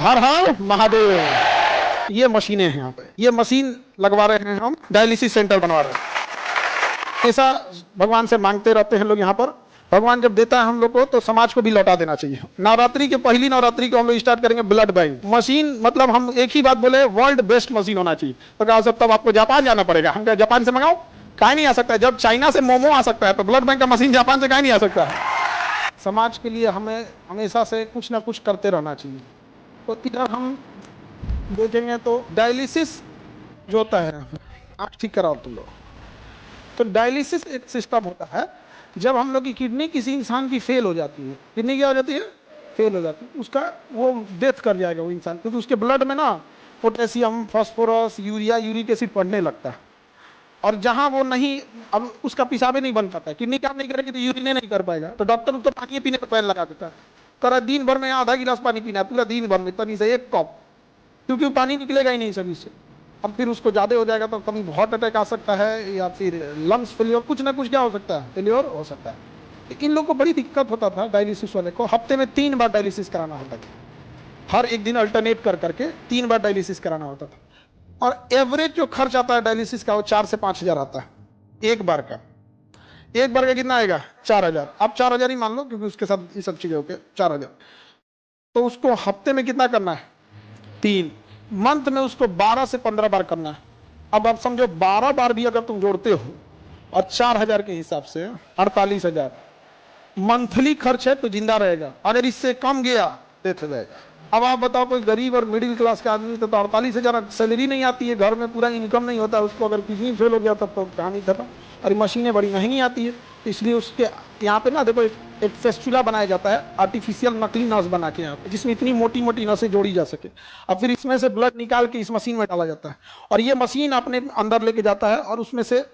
हर हर महादेव। ये मशीनें हैं यहाँ पे, ये मशीन लगवा रहे हैं हम, डायलिसिस सेंटर बनवा रहे हैं। ऐसा भगवान से मांगते रहते हैं लोग यहाँ पर। भगवान जब देता है हम लोग को तो समाज को भी लौटा देना चाहिए। नवरात्रि के पहली नवरात्रि को हम लोग स्टार्ट करेंगे ब्लड बैंक मशीन। मतलब हम एक ही बात बोले, वर्ल्ड बेस्ट मशीन होना चाहिए। तो कहा सब तब आपको जापान जाना पड़ेगा। हम कहा जापान से मंगाओ, कहीं नहीं आ सकता है। जब चाइना से मोमो आ सकता है तो ब्लड बैंक का मशीन जापान से कहीं नहीं आ सकता है। समाज के लिए हमें हमेशा से कुछ ना कुछ करते रहना चाहिए। तो इधर हम देखेंगे तो डायलिसिस जो होता है, आप ठीक कराओ तुम लोग। तो डायलिसिस एक सिस्टम होता है, जब हम लोग की किडनी किसी इंसान की फेल हो जाती है, किडनी क्या हो जाती है, फेल हो जाती है, उसका वो डेथ कर जाएगा वो इंसान, क्योंकि उसके ब्लड में ना potassium, phosphorus, urea, uric acid बढ़ने लगता है। और जहां वो नहीं, अब उसका पेशाबे नहीं बन पाता है, किडनी काम नहीं करेगी तो यूरिन नहीं कर पाएगा, तो डॉक्टर तो पानी पीने पर पैर लगा देता है। करा दिन भर में आधा गिलास पानी पीना है, पूरा दिन भर में तनी से एक कप, क्योंकि वो पानी निकलेगा ही नहीं शरीर से। अब फिर उसको ज़्यादा हो जाएगा तो कभी हार्ट अटैक आ सकता है, या फिर लंग्स फेलियर, कुछ ना कुछ क्या हो सकता है, फेलियर हो सकता है। इन लोगों को बड़ी दिक्कत होता था डायलिसिस वाले को, हफ्ते में 3 बार डायलिसिस कराना होता था। हर एक दिन अल्टरनेट कर करके 3 बार डायलिसिस कराना होता था। और एवरेज जो खर्च आता है डायलिसिस का वो 4 से 5 हज़ार आता है एक बार का। एक बार का कितना आएगा, 4,000। आप 4,000 ही मान लो, क्योंकि उसके साथ ये सब चीज़ें होके 4,000। तो उसको हफ्ते में कितना करना है, 3। मंथ में उसको 12 से 15 बार करना है। अब आप समझो 12 बार भी अगर तुम जोड़ते हो और 4,000 के हिसाब से 48,000 मंथली खर्च है, तो जिंदा रहेगा। अगर इससे कम गया डेथ हो जाएगा। अब आप बताओ, कोई गरीब और मिडिल क्लास का आदमी तो 48,000 सैलरी नहीं आती है, घर में पूरा इनकम नहीं होता उसको, अगर किडनी फेल हो गया तब तो कहानी खत्म। और मशीनें बड़ी महंगी आती है, इसलिए उसके यहाँ पे ना देखो एक फेस्टुला बनाया जाता है, आर्टिफिशियल नकली नस बना के यहाँ पे, जिसमें इतनी मोटी मोटी नसें जोड़ी जा सके। अब फिर इसमें से ब्लड निकाल के इस मशीन में डाला जाता है, और ये मशीन अपने अंदर लेके जाता है, और उसमें से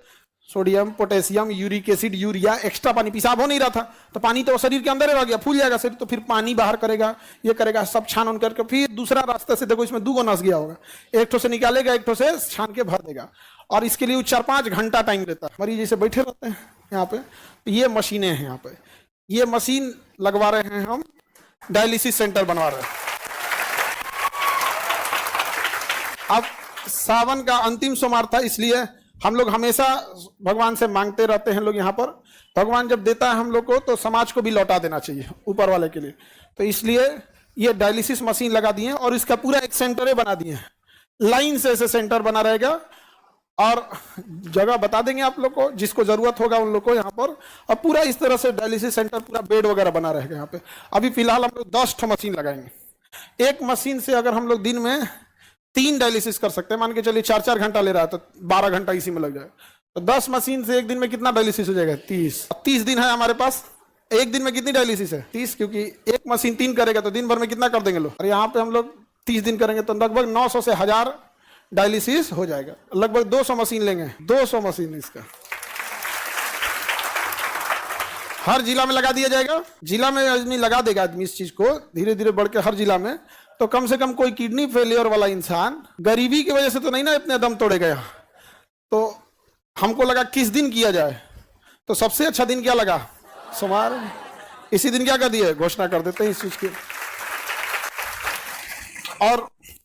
sodium, potassium, uric acid, urea, extra पानी, पेशाब हो नहीं रहा था तो पानी तो शरीर के अंदर ही रह गया, फूल जाएगा शरीर, तो फिर पानी बाहर करेगा, ये करेगा, सब छान उन करके फिर दूसरा रास्ते से, देखो इसमें 2 नस गया होगा, एक ठो से निकालेगा, एक ठो से छान के भर देगा। और इसके लिए 4-5 घंटा टाइम लेता है। मरीज जैसे बैठे रहते हैं यहाँ पे, तो ये मशीनें हैं यहाँ पे, ये मशीन लगवा रहे हैं हम, डायलिसिस सेंटर बनवा रहे हैं। अब सावन का अंतिम सोमवार था, इसलिए हम लोग हमेशा भगवान से मांगते रहते हैं लोग यहाँ पर। भगवान जब देता है हम लोग को तो समाज को भी लौटा देना चाहिए ऊपर वाले के लिए। तो इसलिए ये डायलिसिस मशीन लगा दिए हैं, और इसका पूरा एक सेंटर बना दिए हैं। लाइन से ऐसे सेंटर बना रहेगा, और जगह बता देंगे आप लोग को, जिसको जरूरत होगा उन लोग को यहाँ पर। और पूरा इस तरह से डायलिसिस सेंटर, पूरा बेड वगैरह बना रहेगा यहाँ पे। अभी फिलहाल हम लोग 10 ठो मशीन लगाएंगे। एक मशीन से अगर हम लोग दिन में 3 डायलिसिस कर सकते हैं, मान के चलिए 4-4 घंटा ले रहा है तो 12 घंटा इसी में लग जाएगा। तो 10 मशीन से एक दिन में कितना डायलिसिस हो जाएगा, 30 दिन है हमारे पास। एक दिन में कितनी डायलिसिस है, 30, क्योंकि एक मशीन 3 करेगा तो दिन भर में कितना कर देंगे लोग। और यहाँ पे हम लोग 30 दिन करेंगे तो लगभग 900 से 1000 डायलिसिस हो जाएगा। लगभग 200 मशीन लेंगे, 200 मशीन इसका हर जिला में लगा दिया जाएगा। जिला में आदमी लगा देगा, आदमी इस चीज को धीरे धीरे बढ़ के हर जिला में, तो कम से कम कोई किडनी फेलियर वाला इंसान गरीबी की वजह से तो नहीं ना इतने दम तोड़ेगा यहाँ। तो हमको लगा किस दिन किया जाए, तो सबसे अच्छा दिन क्या लगा, सोमवार। इसी दिन क्या कर दिए, घोषणा कर देते हैं इस चीज की। और